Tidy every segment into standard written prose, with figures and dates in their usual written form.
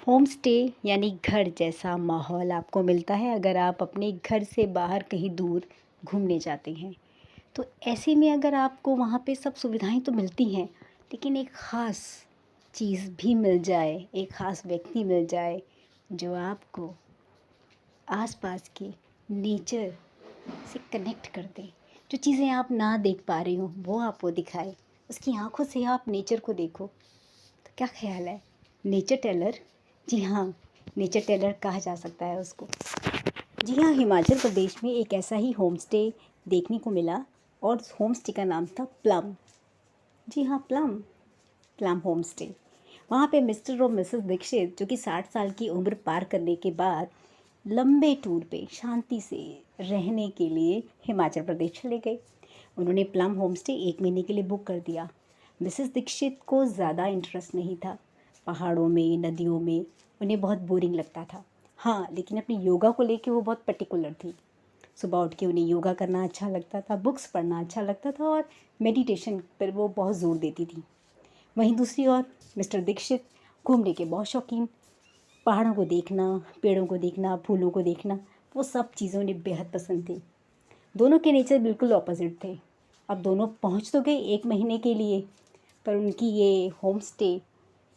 Home stay यानी घर जैसा माहौल आपको मिलता है अगर आप अपने घर से बाहर कहीं दूर घूमने जाते हैं। तो ऐसे में अगर आपको वहाँ पे सब सुविधाएं तो मिलती हैं, लेकिन एक ख़ास चीज़ भी मिल जाए, एक ख़ास व्यक्ति मिल जाए जो आपको आसपास के नेचर से कनेक्ट कर दे, जो चीज़ें आप ना देख पा रही हो वो आपको दिखाए, उसकी आंखों से आप नेचर को देखो। तो क्या ख्याल है? नेचर टेलर, जी हाँ, नेचर टेलर कहा जा सकता है उसको। जी हाँ, हिमाचल प्रदेश में एक ऐसा ही होम स्टे देखने को मिला और उस होम स्टे का नाम था प्लम। जी हाँ, प्लम होम स्टे। वहाँ पे मिस्टर और मिसेस दीक्षित जो कि 60 साल की उम्र पार करने के बाद लंबे टूर पे शांति से रहने के लिए हिमाचल प्रदेश चले गए। उन्होंने प्लम होम स्टे 1 महीने के लिए बुक कर दिया। मिसेस दीक्षित को ज़्यादा इंटरेस्ट नहीं था पहाड़ों में, नदियों में, उन्हें बहुत बोरिंग लगता था। हाँ, लेकिन अपनी योगा को लेके वो बहुत पर्टिकुलर थी। सुबह उठ के उन्हें योगा करना अच्छा लगता था, बुक्स पढ़ना अच्छा लगता था और मेडिटेशन पर वो बहुत ज़ोर देती थी। वहीं दूसरी ओर मिस्टर दीक्षित घूमने के बहुत शौकीन, पहाड़ों को देखना, पेड़ों को देखना, फूलों को देखना, वो सब चीज़ें उन्हें बेहद पसंद थी। दोनों के नेचर बिल्कुल ऑपोजिट थे। अब दोनों पहुंच तो गए 1 महीने के लिए, पर उनकी ये होम स्टे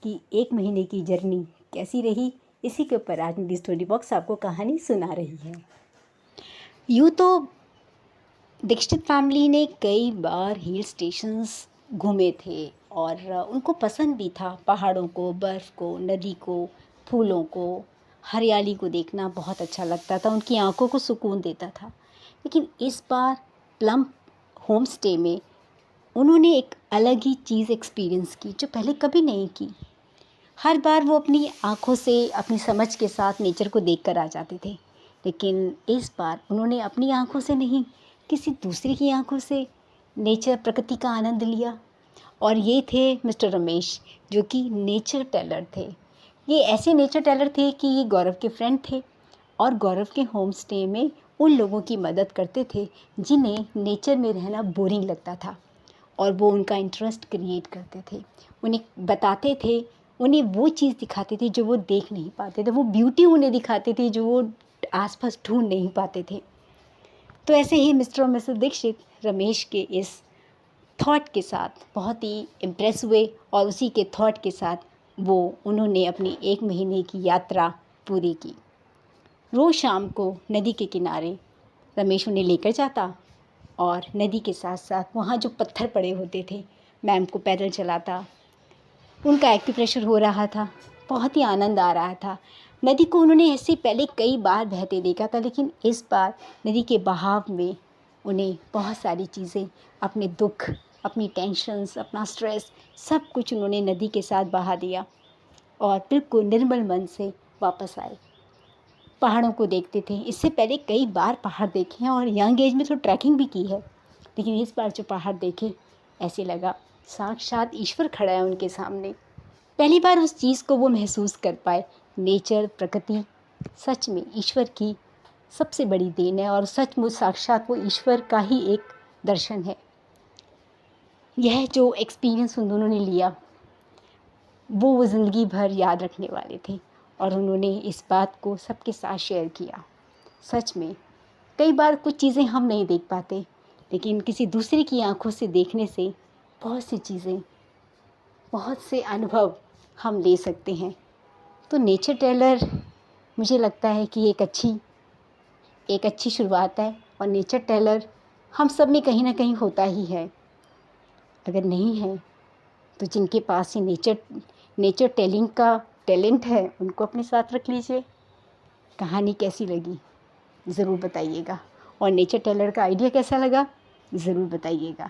की 1 महीने की जर्नी कैसी रही, इसी के ऊपर आज मेरी स्टोरी बॉक्स आपको कहानी सुना रही है। यूँ तो दीक्षित फैमिली ने कई बार हिल स्टेशंस घूमे थे और उनको पसंद भी था पहाड़ों को, बर्फ़ को, नदी को, फूलों को, हरियाली को देखना बहुत अच्छा लगता था, उनकी आंखों को सुकून देता था। लेकिन इस बार प्लम होम स्टे में उन्होंने एक अलग ही चीज़ एक्सपीरियंस की जो पहले कभी नहीं की। हर बार वो अपनी आँखों से, अपनी समझ के साथ नेचर को देख कर आ जाते थे, लेकिन इस बार उन्होंने अपनी आँखों से नहीं, किसी दूसरे की आँखों से नेचर, प्रकृति का आनंद लिया। और ये थे मिस्टर रमेश, जो कि नेचर टेलर थे। ये ऐसे नेचर टेलर थे कि ये गौरव के फ्रेंड थे और गौरव के होम स्टे में उन लोगों की मदद करते थे जिन्हें नेचर में रहना बोरिंग लगता था, और वो उनका इंटरेस्ट क्रिएट करते थे, उन्हें बताते थे, उन्हें वो चीज़ दिखाते थे जो वो देख नहीं पाते थे, वो ब्यूटी उन्हें दिखाते थे जो वो आसपास ढूंढ नहीं पाते थे। तो ऐसे ही मिस्टर और मिसेस दीक्षित रमेश के इस थॉट के साथ बहुत ही इम्प्रेस हुए और उसी के थॉट के साथ उन्होंने अपनी 1 महीने की यात्रा पूरी की। रोज़ शाम को नदी के किनारे रमेश उन्हें लेकर जाता और नदी के साथ साथ वहाँ जो पत्थर पड़े होते थे, मैम को पैदल चलाता, उनका एक्यूप्रेशर हो रहा था, बहुत ही आनंद आ रहा था। नदी को उन्होंने ऐसे पहले कई बार बहते देखा था, लेकिन इस बार नदी के बहाव में उन्हें बहुत सारी चीज़ें, अपने दुख, अपनी टेंशन्स, अपना स्ट्रेस, सब कुछ उन्होंने नदी के साथ बहा दिया और बिल्कुल निर्मल मन से वापस आए। पहाड़ों को देखते थे। इससे पहले कई बार पहाड़ देखे हैं और यंग एज में तो ट्रैकिंग भी की है, लेकिन इस बार जो पहाड़ देखे, ऐसे लगा साक्षात ईश्वर खड़ा है उनके सामने। पहली बार उस चीज़ को वो महसूस कर पाए। नेचर, प्रकृति सच में ईश्वर की सबसे बड़ी देन है और सचमुच साक्षात वो ईश्वर का ही एक दर्शन है। यह जो एक्सपीरियंस उन दोनों ने लिया, वो ज़िंदगी भर याद रखने वाले थे और उन्होंने इस बात को सबके साथ शेयर किया। सच में कई बार कुछ चीज़ें हम नहीं देख पाते, लेकिन किसी दूसरे की आंखों से देखने से बहुत सी चीज़ें, बहुत से अनुभव हम ले सकते हैं। तो नेचर टेलर मुझे लगता है कि एक अच्छी शुरुआत है और नेचर टेलर हम सब में कहीं ना कहीं होता ही है। अगर नहीं है तो जिनके पास ही नेचर टेलिंग का टैलेंट है, उनको अपने साथ रख लीजिए। कहानी कैसी लगी ज़रूर बताइएगा और नेचर टेलर का आइडिया कैसा लगा ज़रूर बताइएगा।